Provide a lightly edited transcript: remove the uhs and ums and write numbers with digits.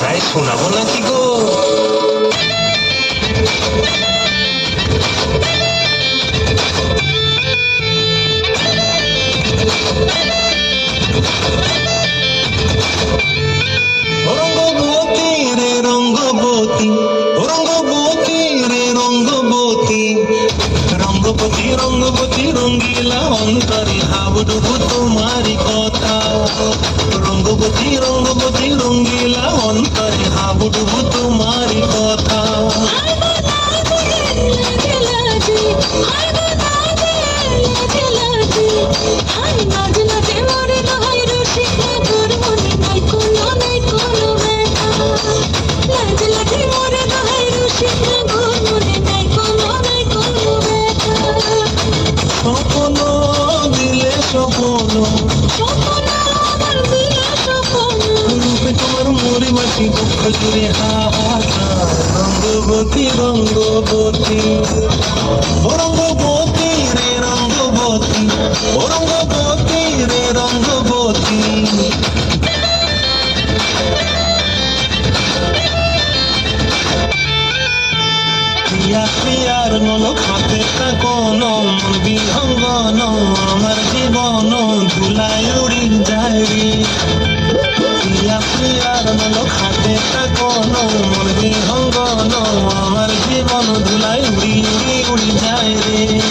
তাই শোনাবো নাকি গো? রঙ্গবতী রে রঙ্গবতী, রঙ্গবতী রে রঙ্গবতী, রঙ্গবতী রঙ্গবতী রঙ্গিলা অন্তরে হাবুডুবু তোমারি কথা। রঙ্গবতী রঙ্গবতী রঙ্গিলা অন্তরে হাবুডুবু তোমারি কথা। স্বপ্ন দিলে স্বপ্ন রূপে তোমার মরি মাটি দুঃখ জুড়ে হাহাকার। রঙ্গবতী রঙ্গবতী, ও রঙ্গবতী রে রঙ্গবতী, ও রঙ্গবতী রে রঙ্গবতী। প্রিয়া প্রিয়ার নলক হাতে কোন মন বিহঙ্গন, আমার জীবন ধুলায় উড়ি যায় রে। প্রিয়া প্রিয়ার নলক হাতে কোন মন বিহঙ্গন, আমার জীবন ধুলায় উড়ি উড়ি উড়ি যায় রে।